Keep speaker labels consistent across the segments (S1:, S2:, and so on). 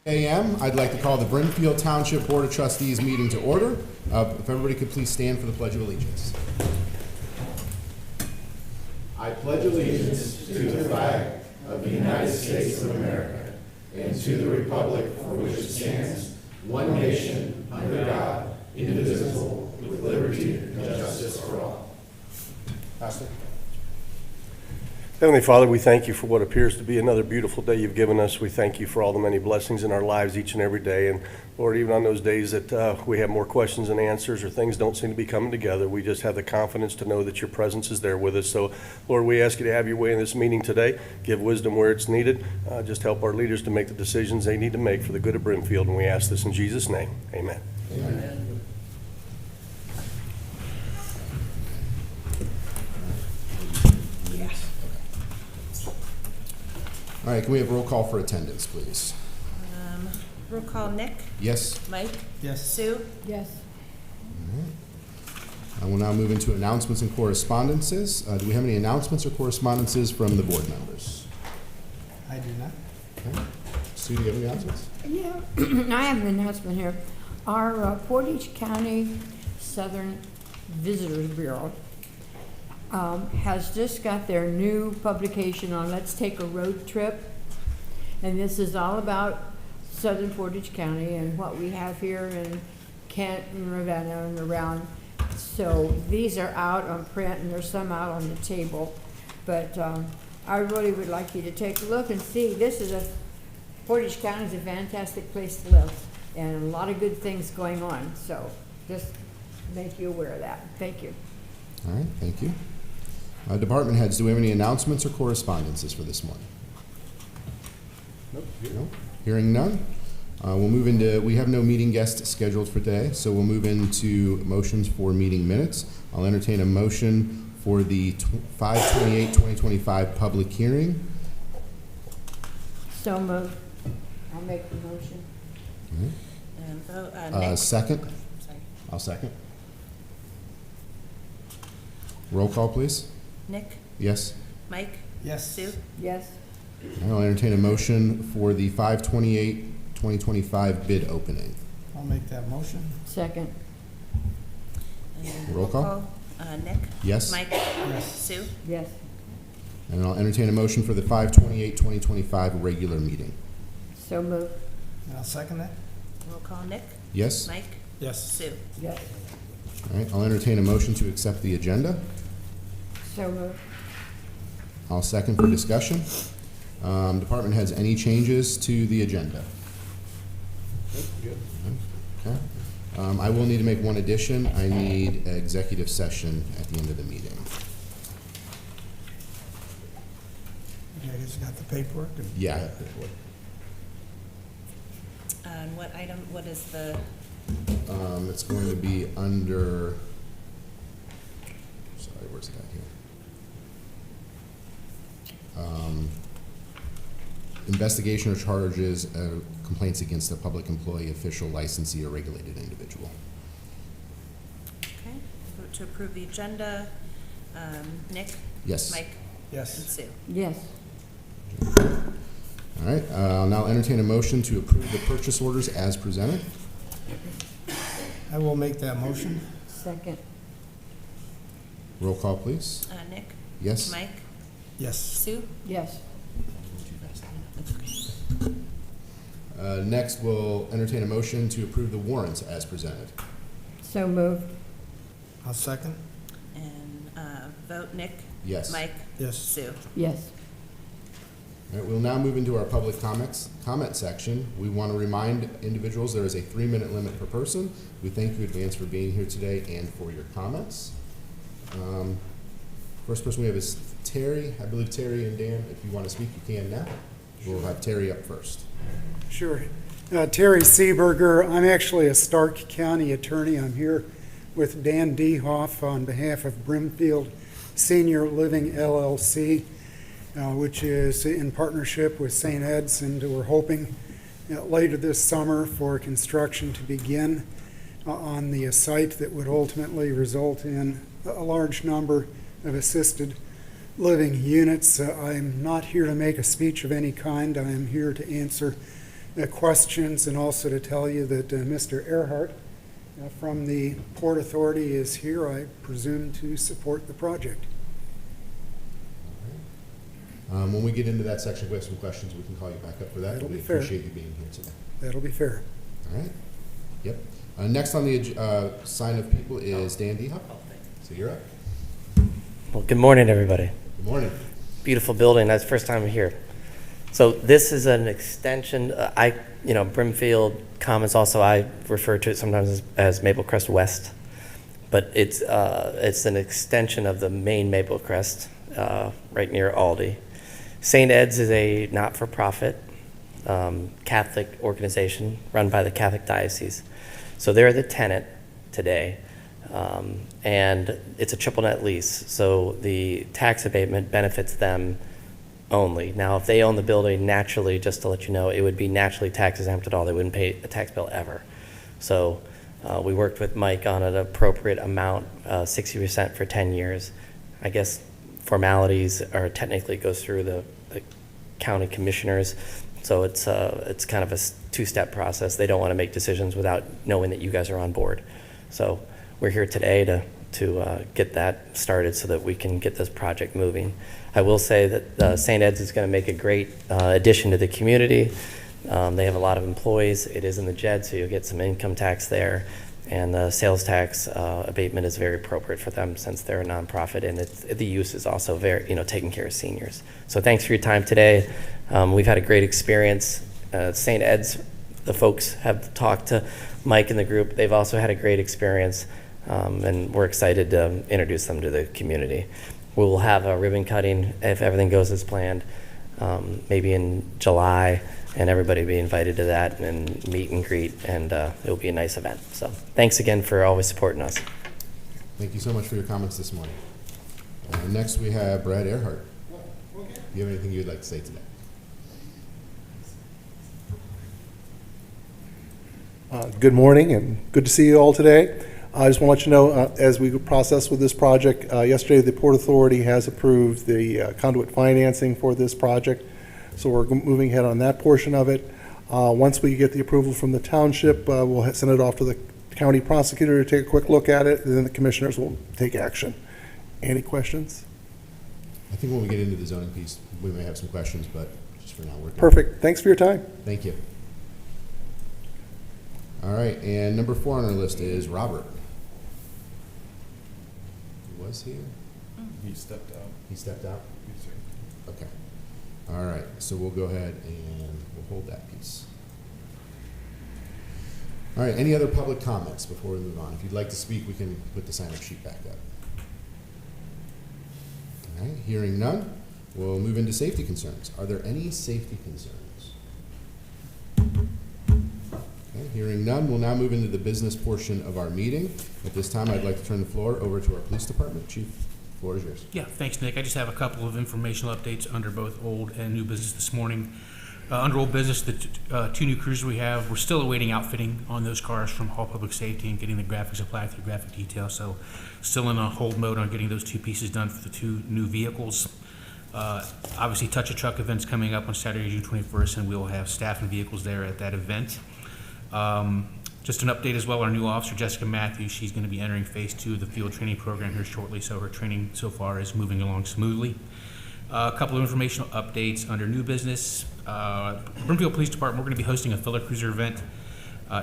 S1: a.m. I'd like to call the Brimfield Township Board of Trustees meeting to order. If everybody could please stand for the Pledge of Allegiance. I pledge allegiance to the flag of the United States of America and to the republic for which it stands, one nation, under God, indivisible, with liberty and justice for all. Pastor.
S2: Heavenly Father, we thank you for what appears to be another beautiful day you've given us. We thank you for all the many blessings in our lives each and every day. And Lord, even on those days that we have more questions than answers or things don't seem to be coming together, we just have the confidence to know that your presence is there with us. So, Lord, we ask you to have your way in this meeting today. Give wisdom where it's needed. Just help our leaders to make the decisions they need to make for the good of Brimfield. And we ask this in Jesus' name. Amen.
S1: Amen. All right, can we have roll call for attendance, please?
S3: Roll call, Nick?
S1: Yes.
S3: Mike?
S4: Yes.
S3: Sue?
S5: Yes.
S1: I will now move into announcements and correspondences. Do we have any announcements or correspondences from the board members?
S4: I do not.
S1: Okay. Sue, do you have any announcements?
S5: Yeah, I have an announcement here. Our Portage County Southern Visitors Bureau has just got their new publication on Let's Take a Road Trip. And this is all about Southern Portage County and what we have here in Kent and Ravenna and around. So these are out on print and there's some out on the table. But I really would like you to take a look and see. Portage County is a fantastic place to live and a lot of good things going on. So just make you aware of that. Thank you.
S1: All right, thank you. Department heads, do we have any announcements or correspondences for this morning? Nope. No? Hearing none. We'll move into, we have no meeting guests scheduled for today, so we'll move into motions for meeting minutes. I'll entertain a motion for the 5/28/2025 public hearing.
S5: So moved. I'll make the motion.
S3: And vote, Nick?
S1: Second.
S3: Sorry.
S1: I'll second. Roll call, please.
S3: Nick?
S1: Yes.
S3: Mike?
S4: Yes.
S3: Sue?
S5: Yes.
S1: I'll entertain a motion for the 5/28/2025 bid opening.
S4: I'll make that motion.
S5: Second.
S3: And
S1: Roll call?
S3: Nick?
S1: Yes.
S3: Mike?
S4: Yes.
S3: Sue?
S5: Yes.
S1: And I'll entertain a motion for the 5/28/2025 regular meeting.
S5: So moved.
S4: And I'll second that.
S3: Roll call, Nick?
S1: Yes?
S3: Mike?
S4: Yes.
S3: Sue?
S5: Yes.
S1: All right, I'll entertain a motion to accept the agenda.
S5: So moved.
S1: I'll second for discussion. Department heads, any changes to the agenda? Okay. I will need to make one addition. I need an executive session at the end of the meeting.
S4: You guys got the paperwork?
S1: Yeah, I have to.
S3: And what item, what is the,
S1: It's going to be under, sorry, where's it at here? Investigation or charges, complaints against a public employee, official, licensee, or regulated individual.
S3: okay, vote to approve the agenda. Nick?
S1: Yes.
S3: Mike? And
S4: Yes.
S3: Sue?
S5: Yes.
S1: All right, I'll now entertain a motion to approve the purchase orders as presented.
S4: I will make that motion.
S5: Second.
S1: Roll call, please.
S3: Nick?
S1: Yes?
S3: Mike?
S4: Yes.
S3: Sue?
S5: Yes.
S1: Next, we'll entertain a motion to approve the warrants as presented.
S5: So moved.
S4: I'll second.
S3: And vote, Nick?
S1: Yes.
S3: Mike?
S4: Yes.
S3: Sue?
S5: Yes.
S1: All right, we'll now move into our public comment section. We want to remind individuals there is a 3-minute limit per person. We thank you in advance for being here today and for your comments. First person we have is Terry. I believe Terry and Dan, if you want to speak, you can now. We'll have Terry up first.
S6: Sure. Terry Seeberger. I'm actually a Stark County attorney. I'm here with Dan Dehoff on behalf of Brimfield Senior Living LLC, which is in partnership with St. Ed's, and we're hoping later this summer for construction to begin on the site that would ultimately result in a large number of assisted living units. I'm not here to make a speech of any kind. I am here to answer questions, and also to tell you that Mr. Earhart from the Port Authority is here, I presume, to support the project.
S1: When we get into that section, if we have some questions, we can call you back up for that.
S6: That'll
S1: We
S6: be fair.
S1: appreciate you being here today.
S6: That'll be fair.
S1: All right. Yep. Next on the sign of people is Dan Dehop. So you're up.
S7: Well, good morning, everybody.
S1: Good morning.
S7: Beautiful building. That's the first time here. So this is an extension. Brimfield Commons. Also, I refer to it sometimes as Maple Crest West, but it's an extension of the main Maple Crest, right near Aldi. St. Ed's is a not-for-profit Catholic organization run by the Catholic Diocese. So they're the tenant today. And it's a triple net lease, so the tax abatement benefits them only. Now, if they own the building, naturally, just to let you know, it would be naturally tax exempt at all. They wouldn't pay a tax bill ever. So we worked with Mike on an appropriate amount, 60% for 10 years. I guess formalities are technically goes through the county commissioners, so it's kind of a two-step process. They don't want to make decisions without knowing that you guys are on board. So we're here today to get that started so that we can get this project moving. I will say that St. Ed's is going to make a great addition to the community. They have a lot of employees. It is in the JED, so you'll get some income tax there. And the sales tax abatement is very appropriate for them since they're a nonprofit, and the use is also very, taking care of seniors. So thanks for your time today. We've had a great experience. St. Ed's, the folks have talked to Mike and the group. They've also had a great experience, and we're excited to introduce them to the community. We'll have a ribbon cutting if everything goes as planned, maybe in July, and everybody will be invited to that and meet and greet, and it'll be a nice event. So thanks again for always supporting us.
S1: Thank you so much for your comments this morning. Next, we have Brad Earhart. Do you have anything you'd like to say today?
S8: Good morning, and good to see you all today. I just want to let you know, as we process with this project, yesterday the Port Authority has approved the conduit financing for this project, so we're moving ahead on that portion of it. Once we get the approval from the township, we'll send it off to the county prosecutor to take a quick look at it, and then the commissioners will take action. Any questions?
S1: I think when we get into the zoning piece, we may have some questions, but just for now, we're good.
S8: Perfect. Thanks for your time.
S1: Thank you. All right, and number 4 on our list is Robert. He was here?
S9: He stepped out.
S1: He stepped out?
S9: Yes, sir.
S1: Okay. All right, so we'll go ahead and we'll hold that piece. All right, any other public comments before we move on? If you'd like to speak, we can put the sign-up sheet back up. All right, hearing none, we'll move into safety concerns. Are there any safety concerns? Okay, hearing none, we'll now move into the business portion of our meeting. At this time, I'd like to turn the floor over to our police department. Chief, the floor is yours.
S10: Yeah, thanks, Nick. I just have a couple of informational updates under both old and new business this morning. Under old business, the 2 new cruisers we have, we're still awaiting outfitting on those cars from Hall Public Safety and getting the graphics applied through graphic detail. So still in a hold mode on getting those 2 pieces done for the 2 new vehicles. Obviously, Touch a Truck event's coming up on Saturday, June 21st, and we'll have staff and vehicles there at that event. Just an update as well, our new officer, Jessica Matthews, she's going to be entering phase 2 of the field training program here shortly, so her training so far is moving along smoothly. A couple of informational updates under new business. Brimfield Police Department, we're going to be hosting a filler cruiser event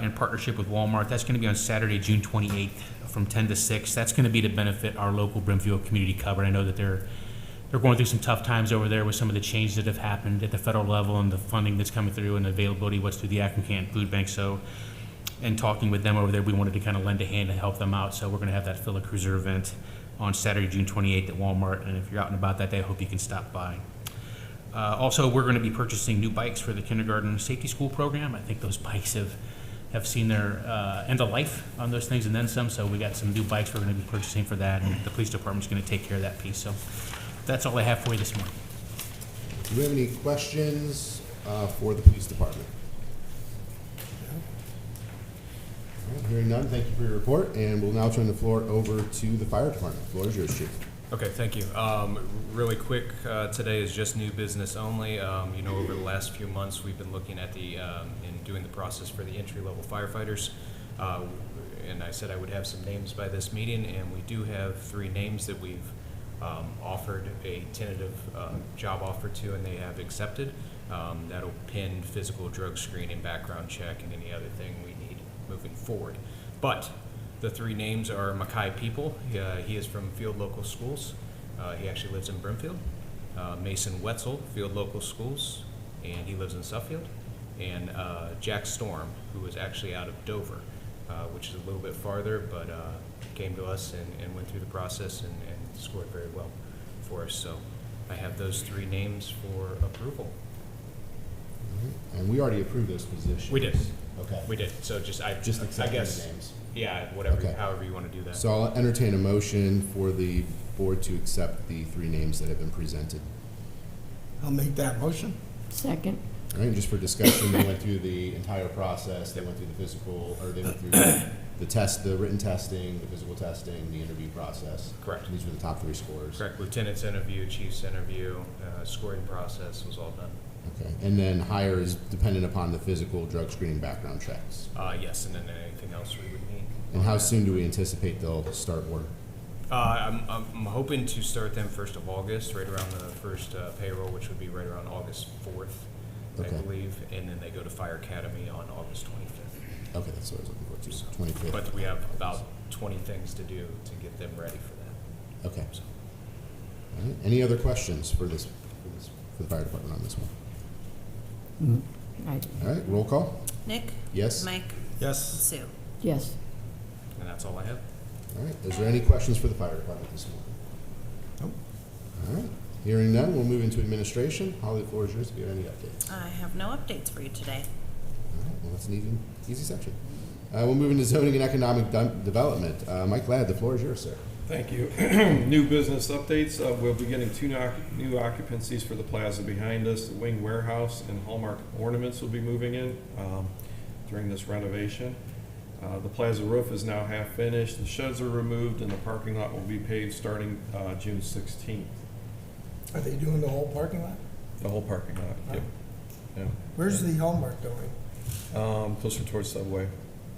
S10: in partnership with Walmart. That's going to be on Saturday, June 28th from 10 to 6. That's going to be to benefit our local Brimfield community covered. I know that they're going through some tough times over there with some of the changes that have happened at the federal level and the funding that's coming through and the availability of what's through the Akron Canton Food Bank. So, and talking with them over there, we wanted to kind of lend a hand to help them out. So we're going to have that filler cruiser event on Saturday, June 28th at Walmart. And if you're out and about that day, I hope you can stop by. Also, we're going to be purchasing new bikes for the kindergarten safety school program. I think those bikes have seen their end of life on those things and then some. So we got some new bikes we're going to be purchasing for that. And the police department's going to take care of that piece. So that's all I have for you this morning.
S1: Do we have any questions for the police department? All right, hearing none, thank you for your report, and we'll now turn the floor over to the fire department. The floor is yours, Chief.
S9: Okay, thank you. Really quick, today is just new business only. Over the last few months, we've been looking at in doing the process for the entry-level firefighters. And I said I would have some names by this meeting, and we do have 3 names that we've offered a tentative job offer to, and they have accepted. That'll pin physical, drug screening, background check, and any other thing we need moving forward. But the 3 names are Mackay People. He is from Field Local Schools. He actually lives in Brimfield. Mason Wetzel, Field Local Schools, and he lives in Suffield. And Jack Storm, who is actually out of Dover, which is a little bit farther, but came to us and went through the process and scored very well for us. So I have those 3 names for approval.
S1: And we already approved those positions.
S9: We did.
S1: Okay.
S9: We did. So just
S1: accepting the names.
S9: Yeah, whatever,
S1: Okay.
S9: however you want to do that.
S1: So I'll entertain a motion for the board to accept the 3 names that have been presented.
S4: I'll make that motion.
S5: Second.
S1: All right, and just for discussion, they went through the entire process. They went through the physical, or they went through the test, the written testing, the physical testing, the interview process.
S9: Correct.
S1: And these were the top 3 scores.
S9: Correct. Lieutenant's interview, chief's interview, scoring process was all done.
S1: Okay, and then hire is dependent upon the physical, drug screening, background checks.
S9: Yes, and then anything else we would need.
S1: And how soon do we anticipate they'll start work?
S9: I'm hoping to start them 1st of August, right around the first payroll, which would be right around August 4th, I
S1: Okay.
S9: believe, and then they go to Fire Academy on August 25th.
S1: Okay, that's what I was looking for, too, 25th.
S9: But we have about 20 things to do to get them ready for that.
S1: Okay. All right, any other questions for the fire department on this one?
S5: I-
S1: All right, roll call?
S3: Nick?
S1: Yes?
S3: Mike?
S4: Yes.
S3: Sue?
S5: Yes.
S9: And that's all I have.
S1: All right, is there any questions for the fire department this morning?
S4: Nope.
S1: All right, hearing none, we'll move into administration. Holly, the floor is yours if you have any updates.
S3: I have no updates for you today.
S1: All right, well, that's an easy section. We'll move into zoning and economic development. Mike Ladd, the floor is yours, sir.
S11: Thank you. New business updates. We'll be getting 2 new occupancies for the plaza behind us. The wing warehouse and Hallmark ornaments will be moving in during this renovation. The plaza roof is now half finished. The sheds are removed and the parking lot will be paved starting June 16th.
S4: Are they doing the whole parking lot?
S11: The whole parking lot. Yep. Yeah.
S4: Where's the Hallmark going?
S11: Closer towards Subway.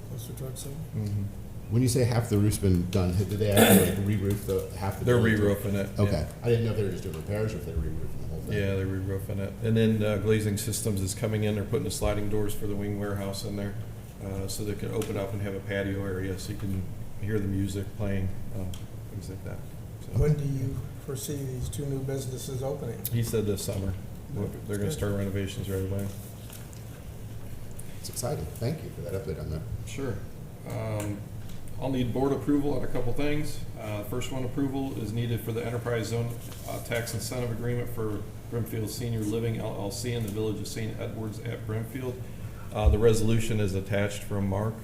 S4: Closer towards Silver?
S11: Mm-hmm.
S1: When you say half the roof's been done, did they actually like re-roof half the
S11: They're
S1: building?
S11: re-roofing it. Yeah.
S1: Okay, I didn't know if they were just doing repairs or if they were re-roofing the whole thing.
S11: Yeah, they're re-roofing it. And then Glazing Systems is coming in. They're putting the sliding doors for the wing warehouse in there so they can open up and have a patio area so you can hear the music playing, things like that. So
S4: When do you foresee these 2 new businesses opening?
S11: he said this summer. They're going to start renovations right away.
S1: It's exciting. Thank you for that update on that.
S11: Sure. I'll need board approval on a couple things. First one, approval is needed for the enterprise zone tax incentive agreement for Brimfield Senior Living LLC in the village of St. Edwards at Brimfield. The resolution is attached from Mark.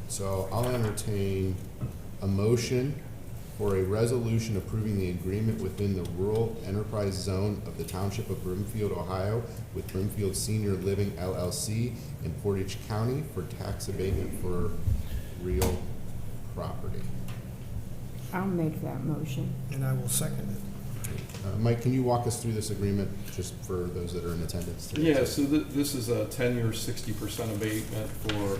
S1: So I'll entertain a motion for a resolution approving the agreement within the rural enterprise zone of the Township of Brimfield, Ohio, with Brimfield Senior Living LLC in Portage County for tax abatement for real property.
S5: I'll make that motion.
S4: And I will second it.
S1: Mike, can you walk us through this agreement, just for those that are in attendance today?
S11: Yeah, so this is a 10-year, 60% abatement for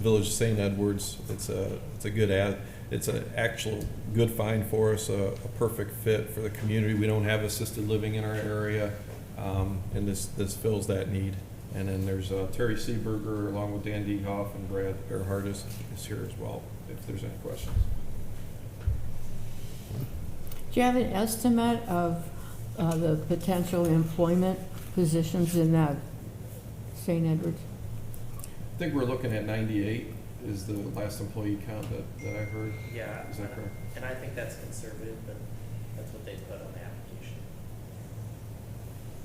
S11: Village of St. Edwards. It's a good ad. It's an actual good find for us, a perfect fit for the community. We don't have assisted living in our area, and this fills that need. And then there's Terry Seeberger along with Dan Dehoff and Brad Earhart is here as well, if there's any questions.
S5: Do you have an estimate of the potential employment positions in that St. Edwards?
S11: I think we're looking at 98 is the last employee count that I heard.
S7: Yeah.
S11: Is that correct?
S7: And I think that's conservative, but that's what they put on the application.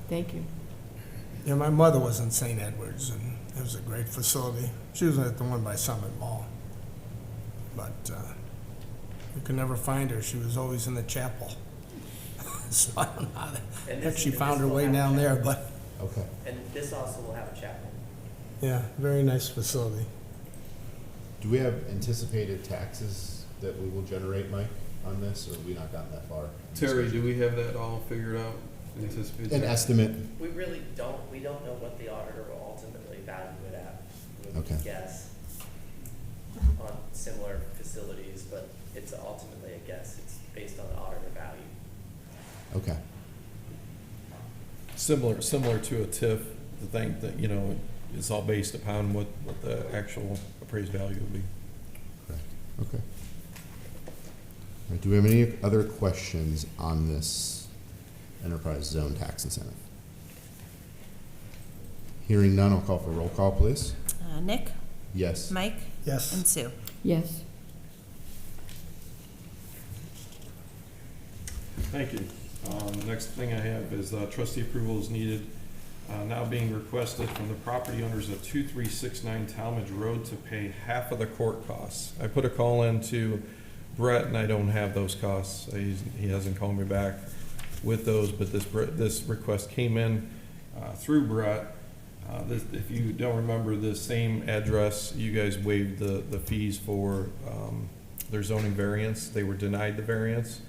S5: Thank you.
S4: Yeah, my mother was in St. Edwards, and it was a great facility. She was at the one by Summit Mall. But you could never find her. She was always in the chapel. So I don't know how
S7: And
S4: heck
S7: this-
S4: she
S7: and
S4: found
S7: this
S4: her
S7: will
S4: way
S7: have a
S4: down there,
S7: chapel.
S4: but
S1: Okay.
S7: And this also will have a chapel.
S4: yeah, very nice facility.
S1: Do we have anticipated taxes that we will generate, Mike, on this, or have we not gotten that far?
S11: Terry, do we have that all figured out? Anticipated
S1: An
S11: tax?
S1: estimate?
S7: We really don't, we don't know what the auditor will ultimately value it at. We
S1: Okay.
S7: guess on similar facilities, but it's ultimately a guess. It's based on auditor value.
S1: Okay.
S11: Similar to a TIF, the thing that, you know, it's all based upon what the actual appraised value will be.
S1: Correct. Okay. All right, do we have any other questions on this enterprise zone tax incentive? Hearing none, I'll call for a roll call, please.
S3: Nick,
S1: Yes.
S3: Mike,
S4: Yes.
S3: and Sue.
S5: Yes.
S11: Thank you. Next thing I have is trustee approval is needed, now being requested from the property owners of 2369 Talmadge Road to pay half of the court costs. I put a call in to Brett, and I don't have those costs. He hasn't called me back with those, but this request came in through Brett. If you don't remember, the same address, you guys waived the fees for their zoning variance. They were denied the variance,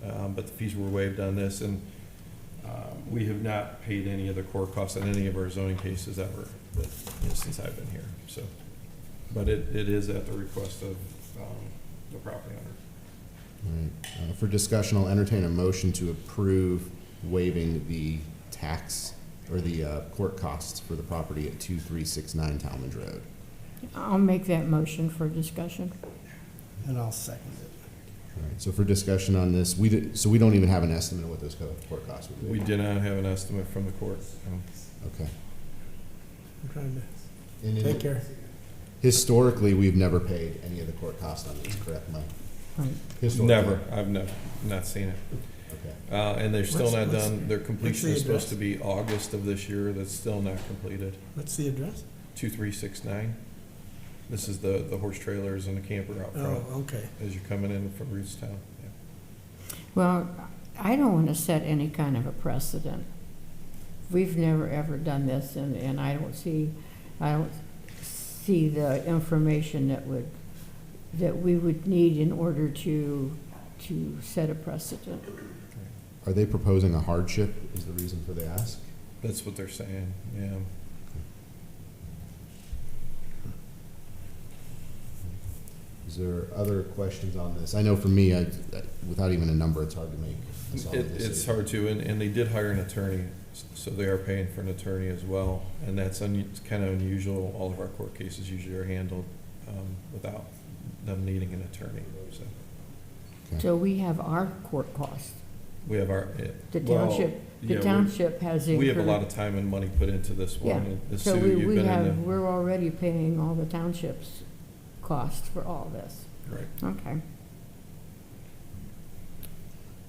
S11: but the fees were waived on this, and we have not paid any of the court costs on any of our zoning cases ever, since I've been here. So, but it is at the request of the property owner.
S1: All right. For discussion, I'll entertain a motion to approve waiving the tax or the court costs for the property at 2369 Talmadge Road.
S5: I'll make that motion for discussion.
S4: And I'll second it.
S1: All right. So for discussion on this, we don't even have an estimate of what those court costs would be.
S11: We did not have an estimate from the court.
S1: Okay.
S4: I'm trying
S1: And
S4: to take care.
S1: historically, we've never paid any of the court costs on these, correct, Mike?
S5: Right.
S1: Historically.
S11: Never. I've not seen it.
S1: Okay.
S11: And they're still not
S4: What's-
S11: done. Their completion is
S4: address?
S11: supposed to be August of this year. That's still not completed.
S4: What's the address?
S11: 2369. This is the horse trailers and the camper out front
S4: Oh, okay.
S11: as you're coming in from Rootstown. Yeah.
S5: Well, I don't want to set any kind of a precedent. We've never, ever done this, and I don't see the information that we would need in order to set a precedent.
S1: Are they proposing a hardship is the reason for the ask?
S11: That's what they're saying, yeah.
S1: Is there other questions on this? I know for me, without even a number, it's hard to make a solid
S11: It's
S1: decision.
S11: hard to, and they did hire an attorney, so they are paying for an attorney as well. And that's kind of unusual. All of our court cases usually are handled without them needing an attorney, so.
S1: Okay.
S5: So we have our court costs.
S11: We have our.
S5: The
S11: well,
S5: township,
S11: yeah,
S5: the
S11: we-
S5: township has incurred.
S11: We have a lot of time and money put into this
S5: Yeah,
S11: one. And
S5: so
S11: Sue, you've been in the.
S5: we're already paying all the township's costs for all this.
S11: Right.
S5: Okay.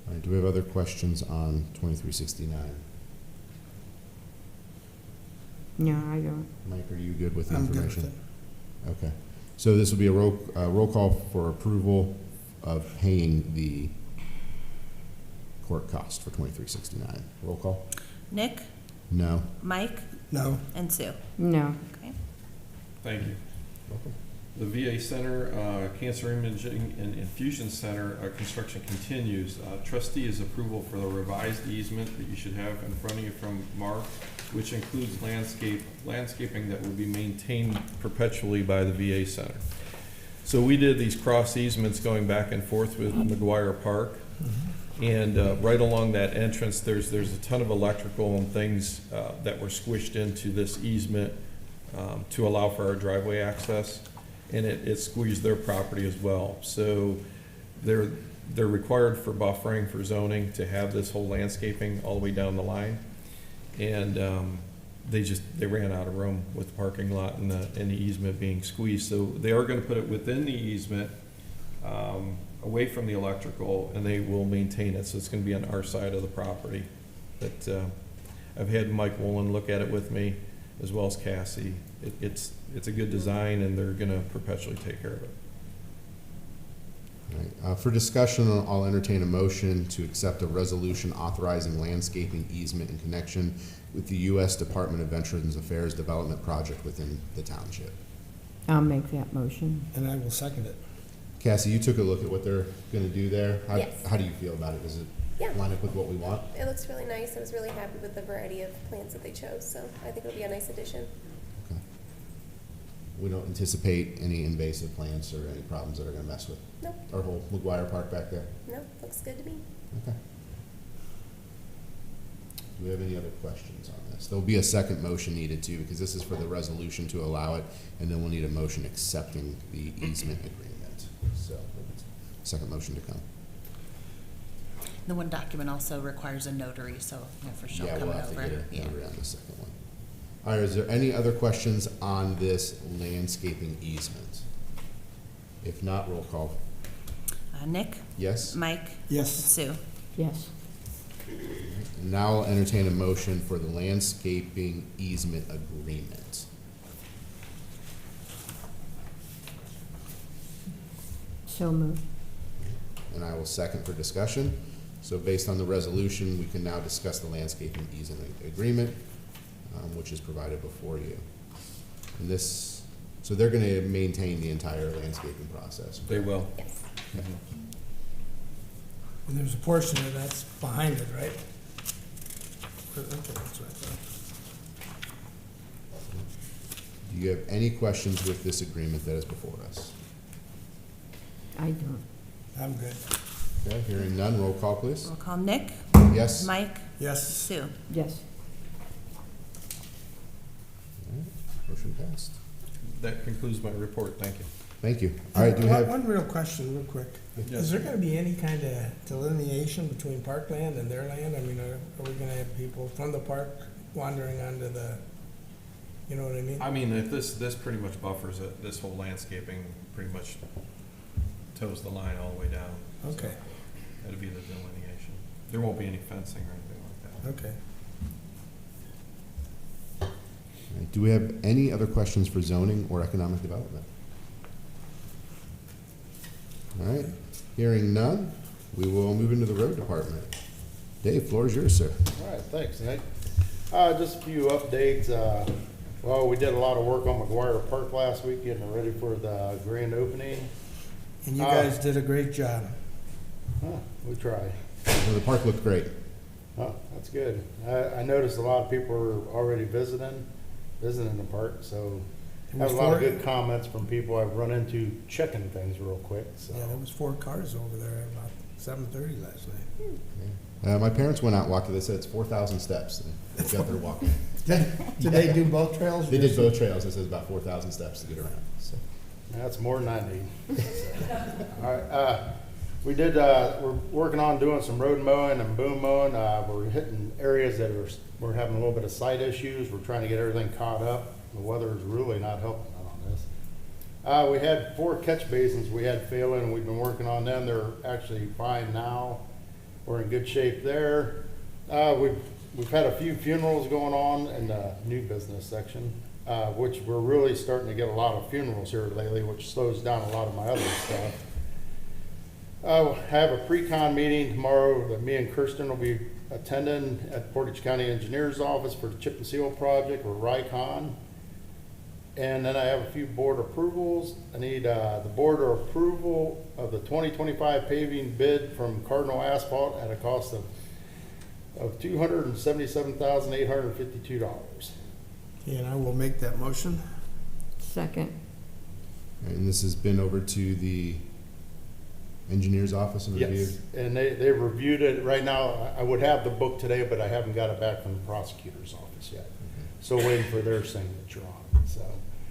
S1: All right, do we have other questions on 2369?
S5: No, I don't.
S1: Mike, are you good with the
S4: I'm good
S1: information?
S4: with it.
S1: Okay. So this will be a roll call for approval of paying the court cost for 2369. Roll call?
S3: Nick,
S1: No.
S3: Mike,
S4: No.
S3: and Sue.
S5: No.
S3: Okay.
S11: Thank you.
S1: Welcome.
S11: The VA Center, Cancer Imaging and Infusion Center, construction continues. Trustee is approval for the revised easement that you should have in front of you from Mark, which includes landscaping that will be maintained perpetually by the VA Center. So we did these cross easements going back and forth with McGuire Park. And right along that entrance, there's a ton of electrical and things that were squished into this easement to allow for our driveway access. And it squeezed their property as well. So they're required for buffering, for zoning, to have this whole landscaping all the way down the line. And they ran out of room with the parking lot and the easement being squeezed. So they are gonna put it within the easement, away from the electrical, and they will maintain it. So it's gonna be on our side of the property. But I've had Mike Wolin look at it with me, as well as Cassie. It's a good design, and they're gonna perpetually take care of it.
S1: All right. For discussion, I'll entertain a motion to accept a resolution authorizing landscaping easement in connection with the U.S. Department of Veterans Affairs Development Project within the township.
S5: I'll make that motion.
S4: And I will second it.
S1: Cassie, you took a look at what they're gonna do there.
S12: Yes.
S1: How do you feel about it? Does it
S12: Yeah.
S1: line up with what we want?
S12: It looks really nice. I was really happy with the variety of plants that they chose, so I think it'll be a nice addition.
S1: Okay. We don't anticipate any invasive plants or any problems that are gonna mess with
S12: Nope,
S1: our whole McGuire Park back there?
S12: no, looks good to me.
S1: Okay. Do we have any other questions on this? There'll be a second motion needed too, because this is for the resolution to allow it, and then we'll need a motion accepting the easement agreement. So, second motion to come.
S3: The one document also requires a notary, so for sure
S1: Yeah, we'll
S3: coming
S1: have to
S3: over.
S1: get a
S3: Yeah.
S1: number on the second one. All right, is there any other questions on this landscaping easement? If not, roll call.
S3: Nick,
S1: Yes?
S3: Mike,
S4: Yes.
S3: Sue.
S5: Yes.
S1: And now I'll entertain a motion for the landscaping easement agreement.
S5: So moved.
S1: And I will second for discussion. So based on the resolution, we can now discuss the landscaping easement agreement, which is provided before you. And this, so they're gonna maintain the entire landscaping process.
S11: They will.
S12: Yes.
S4: And there's a portion of that's behind it, right? Okay, that's right there.
S1: Do you have any questions with this agreement that is before us?
S5: I don't.
S4: I'm good.
S1: Okay, hearing none, roll call please.
S3: We'll call Nick,
S1: Yes?
S3: Mike,
S4: Yes.
S3: Sue.
S5: Yes.
S1: All right, motion passed.
S11: That concludes my report. Thank you.
S1: Thank you. All right, do we
S4: One-
S1: have,
S4: One real question, real quick. Is there gonna be any kind of delineation between parkland and their land? I mean, are we gonna have people from the park wandering onto the, you know what I mean?
S11: I mean, if this pretty much buffers it, this whole landscaping pretty much toes the line all the way down.
S4: Okay,
S11: That'd be the delineation. There won't be any fencing or anything like that.
S4: okay.
S1: all right, do we have any other questions for zoning or economic development? All right, hearing none, we will move into the road department. Dave, floor is yours, sir.
S13: All right, thanks, Nick. Just a few updates. Well, we did a lot of work on McGuire Park last week, getting it ready for the grand opening.
S4: And you guys did a great job.
S13: We tried.
S1: Well, the park looked great.
S13: Oh, that's good. I noticed a lot of people were already visiting the park, so I have a lot of good comments from people I've run into checking things real quick, so.
S4: Yeah, there was 4 cars over there at about 7:30 last night.
S1: My parents went out and walked it. They said it's 4,000 steps. They got there walking.
S4: Did they do both trails?
S1: They did both trails. It says about 4,000 steps to get around. So.
S13: That's more than I need. All right, we're working on doing some road mowing and boom mowing. We're hitting areas that we're having a little bit of site issues. We're trying to get everything caught up. The weather is really not helping out on this. We had 4 catch basins we had failing, and we've been working on them. They're actually fine now. We're in good shape there. We've had a few funerals going on in the new business section, which we're really starting to get a lot of funerals here lately, which slows down a lot of my other stuff. I have a pre-con meeting tomorrow that me and Kirsten will be attending at Portage County Engineer's Office for the chip and seal project or RICON. And then I have a few board approvals. I need the board approval of the 2025 paving bid from Cardinal Asphalt at a cost of $277,852.
S4: And I will make that motion.
S5: Second.
S1: And this has been over to the engineer's office and reviewed?
S13: Yes, and they reviewed it. Right now, I would have the book today, but I haven't got it back from the prosecutor's office yet. So waiting for their signature on it, so.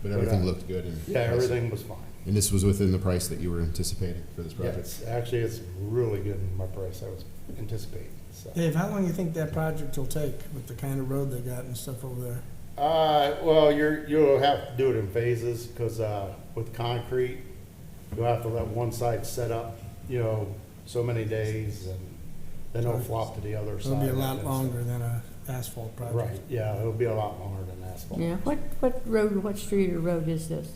S1: But everything looked good and.
S13: Yeah, everything was fine.
S1: And this was within the price that you were anticipating for this project?
S13: Yes, actually, it's really good in my price I was anticipating, so.
S4: Dave, how long do you think that project will take with the kind of road they got and stuff over there?
S13: Well, you'll have to do it in phases, because, with concrete, you'll have to let one side set up, so many days, and then it'll flop to the other side.
S4: It'll be a lot longer than a asphalt project.
S13: Right, yeah, it'll be a lot longer than asphalt.
S5: Yeah, what road, what street or road is this?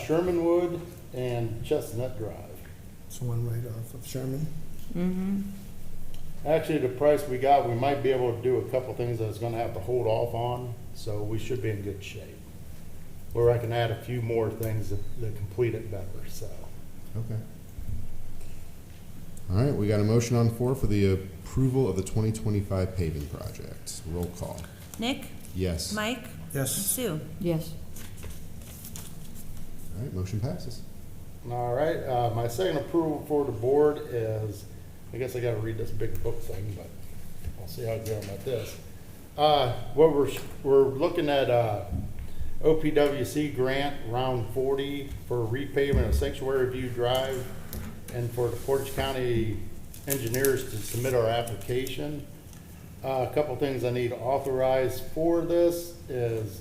S13: Shermanwood and Chestnut Drive.
S4: It's one right off of Sherman.
S5: Mm-hmm.
S13: Actually, the price we got, we might be able to do a couple things that it's gonna have to hold off on, so we should be in good shape. where I can add a few more things that complete it better, so.
S1: Okay. All right, we got a motion on the floor for the approval of the 2025 paving project. Roll call.
S3: Nick?
S1: Yes.
S3: Mike?
S4: Yes.
S3: Sue?
S5: Yes.
S1: All right, motion passes.
S13: All right, my second approval for the board is, I guess I gotta read this big book thing, but I'll see how I get on with this. What we're looking at, OPWC grant round 40 for repaving of Sanctuary View Drive and for the Portage County engineers to submit our application. A couple things I need authorized for this is,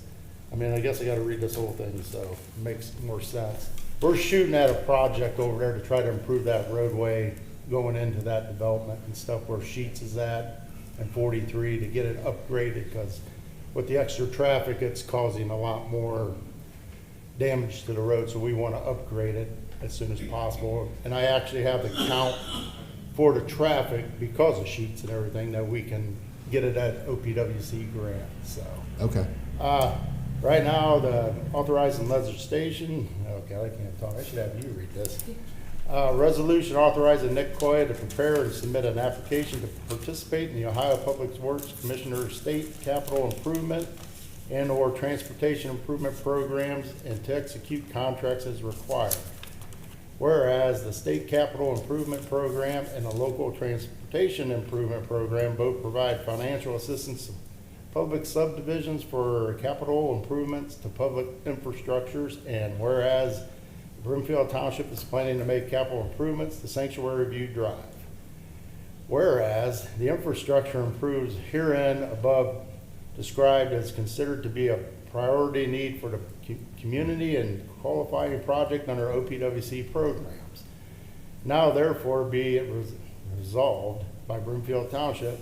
S13: I mean, I guess I gotta read this whole thing so it makes more sense. We're shooting at a project over there to try to improve that roadway going into that development and stuff where Sheets is at and 43 to get it upgraded, because with the extra traffic, it's causing a lot more damage to the road, so we want to upgrade it as soon as possible. And I actually have the count for the traffic because of Sheets and everything that we can get it at OPWC grant, so.
S1: Okay.
S13: Right now, the authorizing legislation, okay, I can't talk, I should have you read this. Resolution authorizing Nick Coy to prepare and submit an application to participate in the Ohio Public Works Commissioner State Capital Improvement and/or Transportation Improvement Programs and to execute contracts as required. Whereas the State Capital Improvement Program and the Local Transportation Improvement Program both provide financial assistance to public subdivisions for capital improvements to public infrastructures, and whereas Brimfield Township is planning to make capital improvements to Sanctuary View Drive. Whereas the infrastructure improves herein above described as considered to be a priority need for the community and qualifying project under OPWC programs. Now therefore be it resolved by Brimfield Township,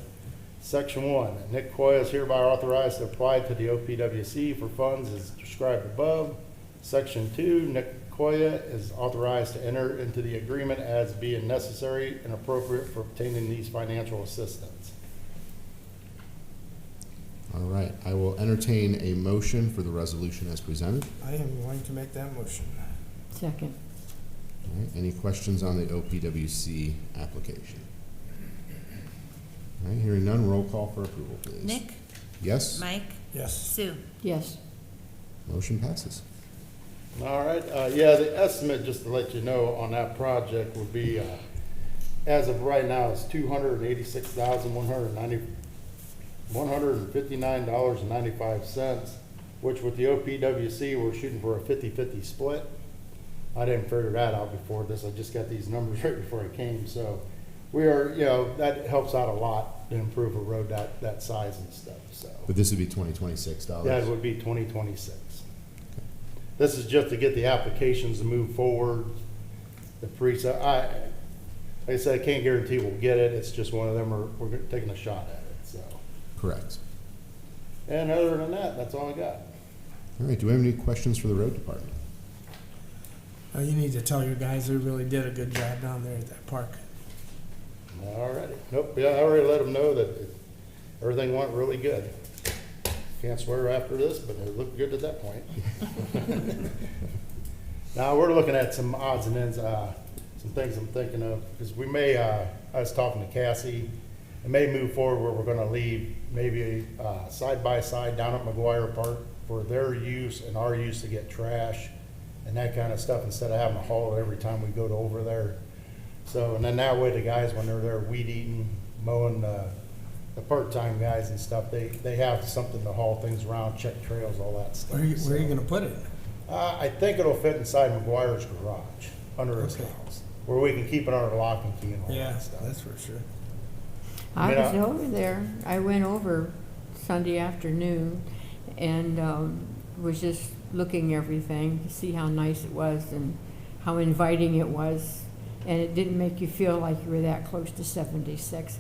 S13: Section 1, Nick Coy is hereby authorized to apply to the OPWC for funds as described above. Section 2, Nick Koya is authorized to enter into the agreement as being necessary and appropriate for obtaining these financial assistance.
S1: All right, I will entertain a motion for the resolution as presented.
S4: I am going to make that motion.
S5: Second.
S1: All right, any questions on the OPWC application? All right, hearing none, roll call for approval, please.
S3: Nick?
S1: Yes?
S3: Mike?
S4: Yes.
S3: Sue?
S5: Yes.
S1: Motion passes.
S13: All right, yeah, the estimate, just to let you know, on that project would be, as of right now, it's $286,159.95, which with the OPWC, we're shooting for a 50-50 split. I didn't figure that out before this. I just got these numbers right before I came, so we are, you know, that helps out a lot to improve a road that size and stuff, so.
S1: But this would be $2026.
S13: Yeah, it would be 2026. This is just to get the applications to move forward. The like I said, I can't guarantee we'll get it. It's just one of them, we're taking a shot at it, so.
S1: Correct.
S13: And other than that, that's all I got.
S1: All right, do we have any questions for the road department?
S4: You need to tell your guys they really did a good job down there at that park.
S13: All righty. Nope, yeah, I already let them know that everything went really good. Can't swear after this, but it looked good at that point. Now, we're looking at some odds and ends, some things I'm thinking of, because we may, I was talking to Cassie, and may move forward where we're gonna leave maybe side by side down at McGuire Park for their use and our use to get trash and that kind of stuff, instead of having to haul it every time we go to over there. So, and then that way the guys, when they're there weed eating, mowing, the part-time guys and stuff, they have something to haul things around, check trails, all that stuff.
S4: Where are you gonna put it?
S13: I think it'll fit inside McGuire's garage, under his
S4: Okay.
S13: house, where we can keep it under lock and key and all
S4: Yeah,
S13: that stuff.
S4: that's for sure.
S5: I
S13: mean,
S5: was over there. I went over Sunday afternoon and was just looking everything to see how nice it was and how inviting it was. And it didn't make you feel like you were that close to 76.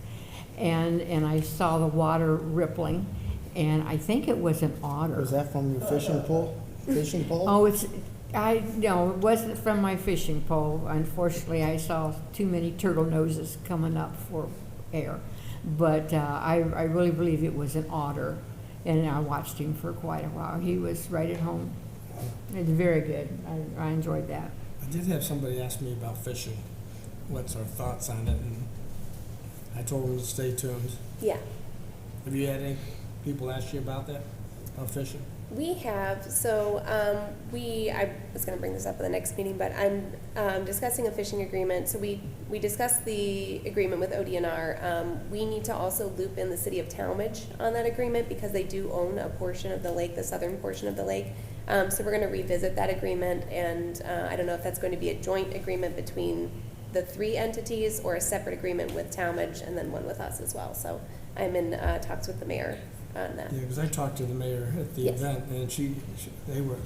S5: And I saw the water rippling, and I think it was an otter.
S4: Was that from your fishing pole? Fishing pole?
S5: Oh, no, it wasn't from my fishing pole. Unfortunately, I saw too many turtle noses coming up for air. But I really believe it was an otter, and I watched him for quite a while. He was right at home. It's very good. I enjoyed that.
S4: I did have somebody ask me about fishing. What's our thoughts on it? And I told them to stay tuned.
S12: Yeah.
S4: Have you had any people ask you about that, about fishing?
S12: We have, so I was going to bring this up at the next meeting, but I'm discussing a fishing agreement. So we discussed the agreement with ODNR. We need to also loop in the city of Talmadge on that agreement because they do own a portion of the lake, the southern portion of the lake. So we're going to revisit that agreement, and I don't know if that's going to be a joint agreement between the three entities or a separate agreement with Talmadge and then one with us as well. So I'm in talks with the mayor on that.
S4: Yeah, because I talked to the mayor at the
S12: Yes.
S4: event, and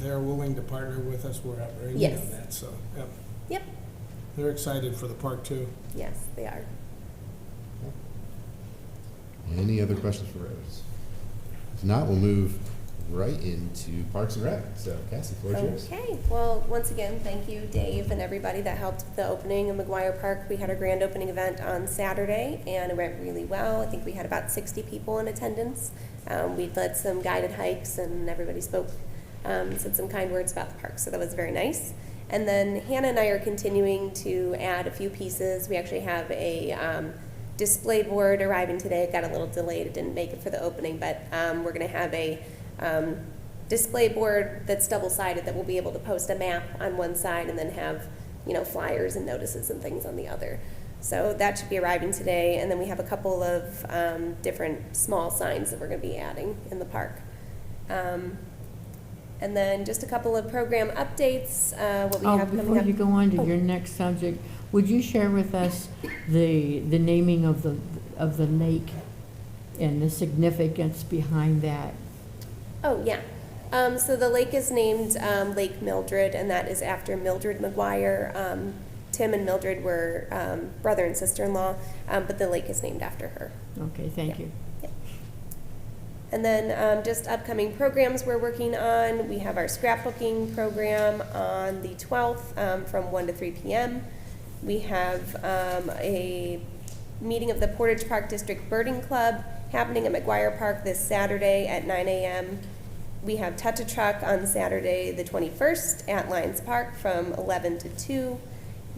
S4: they're willing to partner with us wherever. And you
S12: Yes.
S4: know that, so, yep.
S12: Yep.
S4: They're excited for the park too.
S12: Yes, they are.
S1: Any other questions for Rose? If not, we'll move right into Parks and Rec. So, Cassie, floor is yours.
S12: Okay, well, once again, thank you, Dave, and everybody that helped with the opening of McGuire Park. We had our grand opening event on Saturday, and it went really well. I think we had about 60 people in attendance. We led some guided hikes, and everybody spoke, said some kind words about the park, so that was very nice. And then Hannah and I are continuing to add a few pieces. We actually have a display board arriving today. It got a little delayed. It didn't make it for the opening, but we're going to have a display board that's double-sided that we'll be able to post a map on one side and then have, flyers and notices and things on the other. So that should be arriving today. And then we have a couple of different small signs that we're going to be adding in the park. And then just a couple of program updates, what we have coming
S5: Before
S12: up.
S5: you go on to your next subject, would you share with us the naming of the lake and the significance behind that?
S12: Oh, yeah. So the lake is named Lake Mildred, and that is after Mildred McGuire. Tim and Mildred were brother and sister-in-law, but the lake is named after her.
S5: Okay, thank you.
S12: Yeah. And then just upcoming programs we're working on. We have our scrapbooking program on the 12th from 1 to 3 p.m. We have a meeting of the Portage Park District Birding Club happening at McGuire Park this Saturday at 9 a.m. We have Touch a Truck on Saturday the 21st at Lions Park from 11 to 2.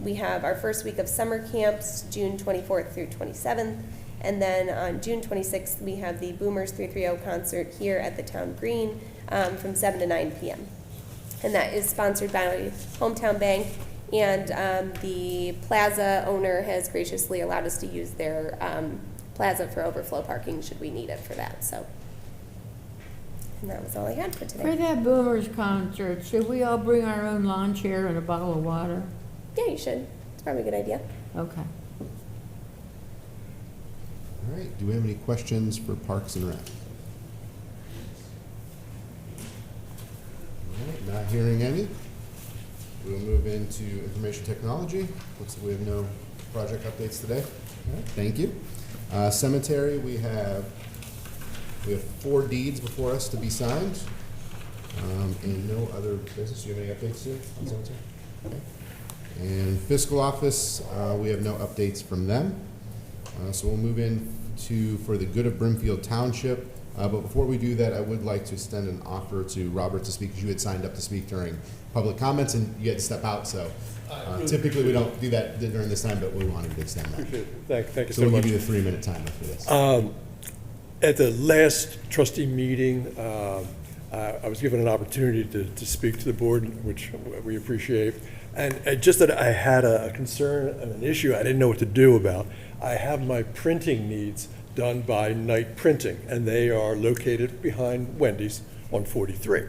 S12: We have our first week of summer camps, June 24th through 27th. And then on June 26th, we have the Boomers 330 concert here at the Town Green from 7 to 9 p.m. And that is sponsored by Hometown Bank. And the plaza owner has graciously allowed us to use their plaza for overflow parking should we need it for that. So, and that was all I had for today.
S5: For that Boomers concert, should we all bring our own lawn chair and a bottle of water?
S12: Yeah, you should. It's probably a good idea.
S5: Okay.
S1: All right, do we have any questions for Parks and Rec? All right, not hearing any. We'll move into information technology. Looks like we have no project updates today. All right, thank you. Cemetery, we have 4 deeds before us to be signed. And no other business. Do you have any updates here on cemetery? Okay. And fiscal office, we have no updates from them. So we'll move in for the good of Brimfield Township. But before we do that, I would like to extend an offer to Robert to speak, because you had signed up to speak during public comments and you had to step out. So typically we don't do that during this time, but we wanted to extend that.
S14: Appreciate it. Thank you
S1: So
S14: so
S1: we'll
S14: much.
S1: give you the 3-minute timer for this.
S14: At the last trustee meeting, I was given an opportunity to speak to the board, which we appreciate. And just that I had a concern and an issue I didn't know what to do about. I have my printing needs done by Night Printing, and they are located behind Wendy's on 43.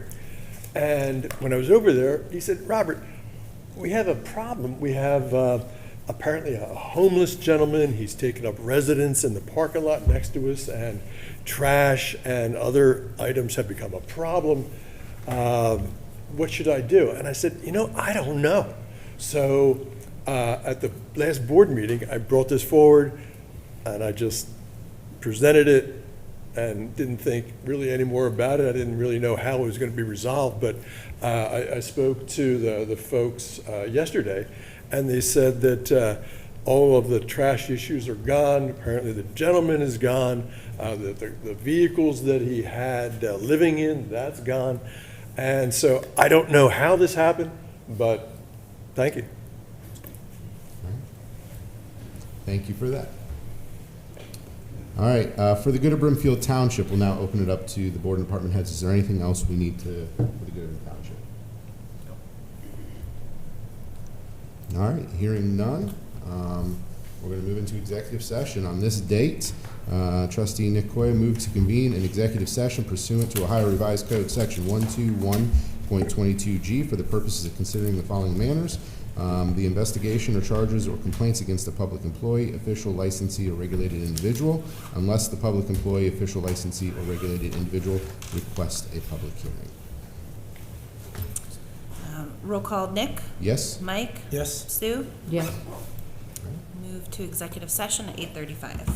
S14: And when I was over there, he said, Robert, we have a problem. We have apparently a homeless gentleman. He's taken up residence in the parking lot next to us, and trash and other items have become a problem. What should I do? And I said, I don't know. So at the last board meeting, I brought this forward, and I just presented it and didn't think really any more about it. I didn't really know how it was going to be resolved, but I spoke to the folks yesterday, and they said that all of the trash issues are gone. Apparently the gentleman is gone. The vehicles that he had living in, that's gone. And so I don't know how this happened, but thank you.
S1: Thank you for that. All right, for the good of Brimfield Township, we'll now open it up to the board and department heads. Is there anything else we need to, for the good of the township? All right, hearing none, we're going to move into executive session. On this date, trustee Nick Coy moved to convene an executive session pursuant to Ohio Revised Code, section 121.22G, for the purposes of considering the following manners: the investigation or charges or complaints against a public employee, official, licensee, or regulated individual, unless the public employee, official, licensee, or regulated individual requests a public hearing.
S3: Roll call, Nick?
S1: Yes?
S3: Mike?
S4: Yes?
S3: Sue?
S5: Yes.
S3: Move to executive session at 8:35.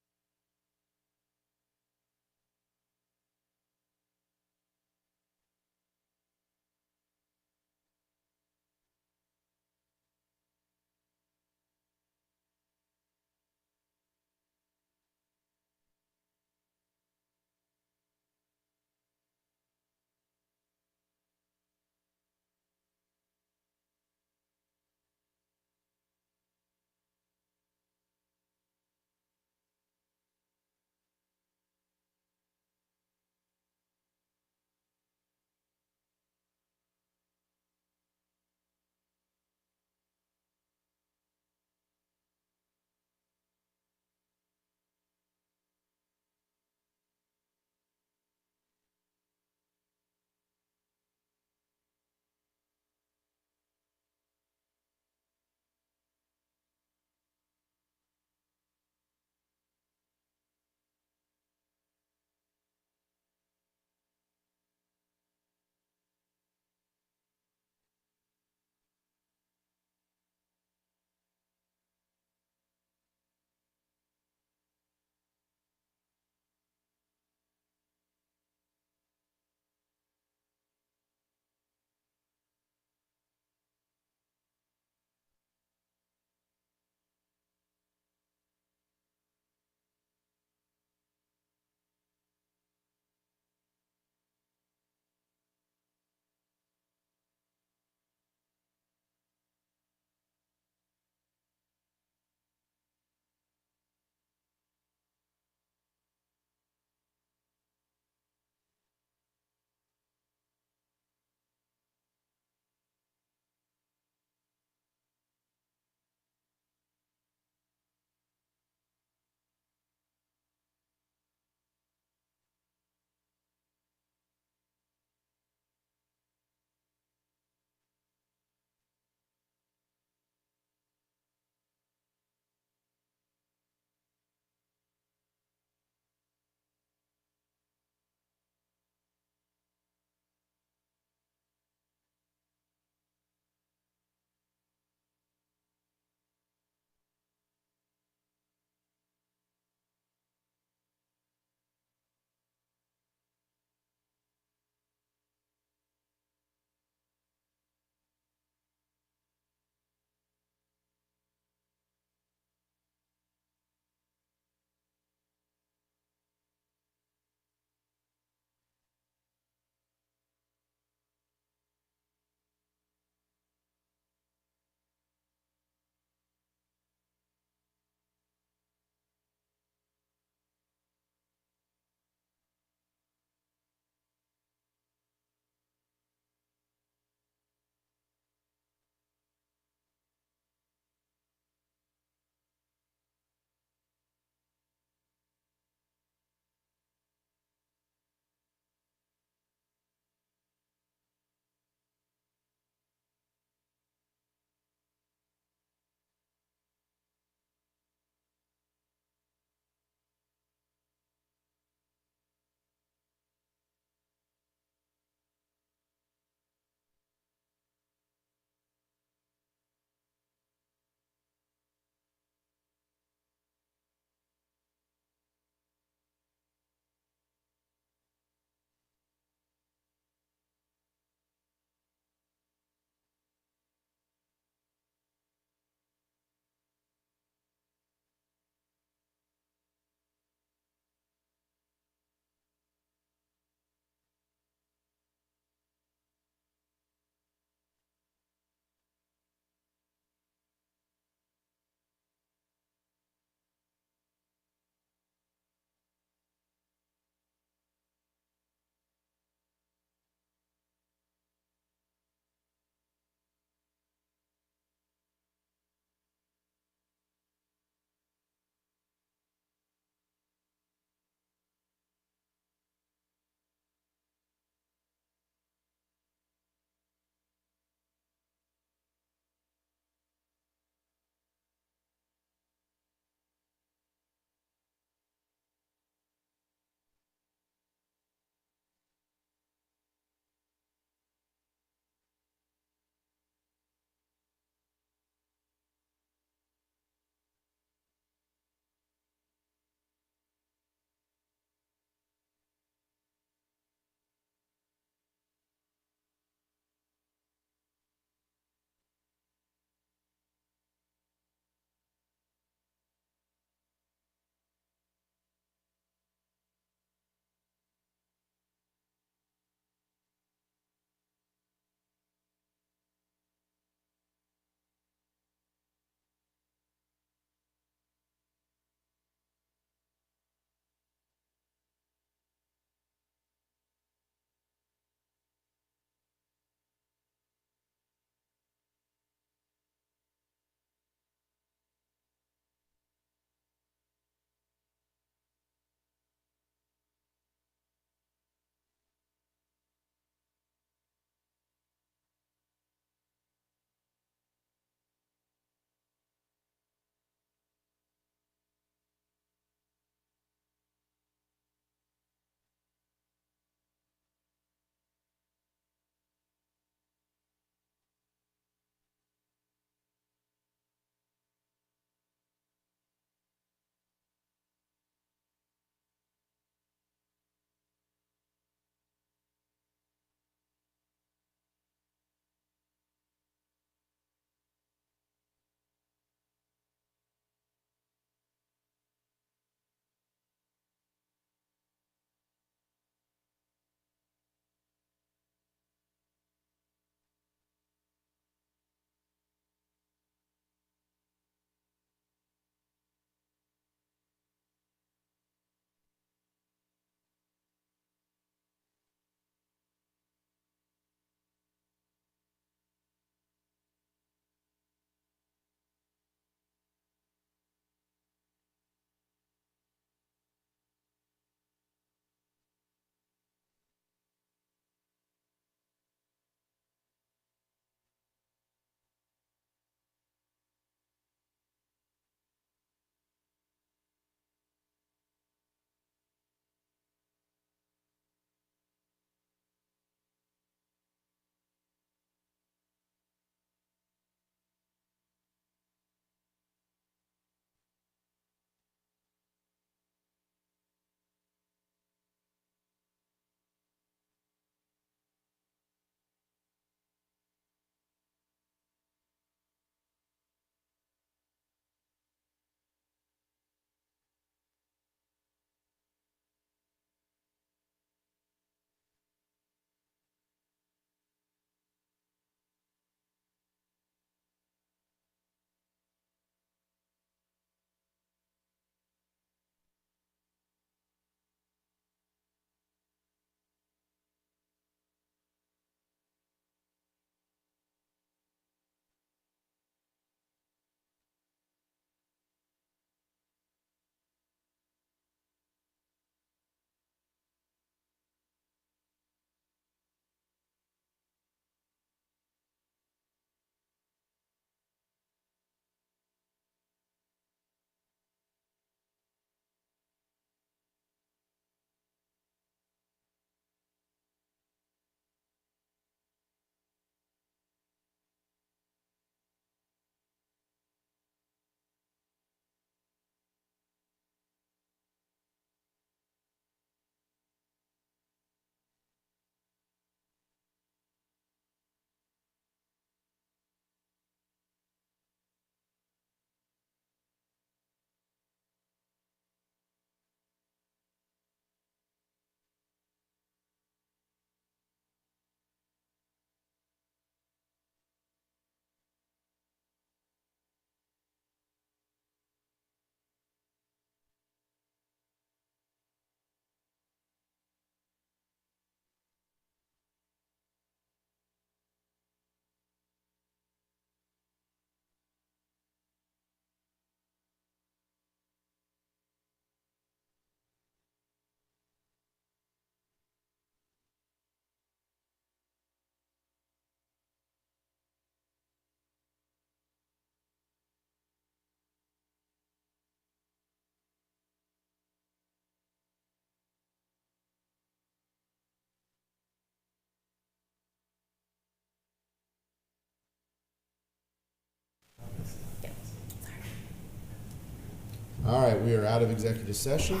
S1: All right, we are out of executive session.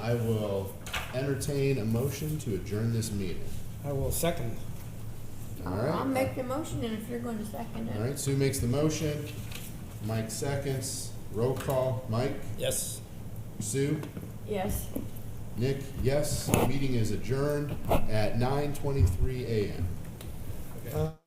S1: I will entertain a motion to adjourn this meeting.
S4: I will second.
S1: All right.
S5: I'll make the motion, and if you're going to second
S1: All
S5: it.
S1: right, Sue makes the motion. Mike seconds. Roll call. Mike?
S4: Yes.
S1: Sue?
S5: Yes.
S1: Nick? Yes. Meeting is adjourned at 9:23 a.m.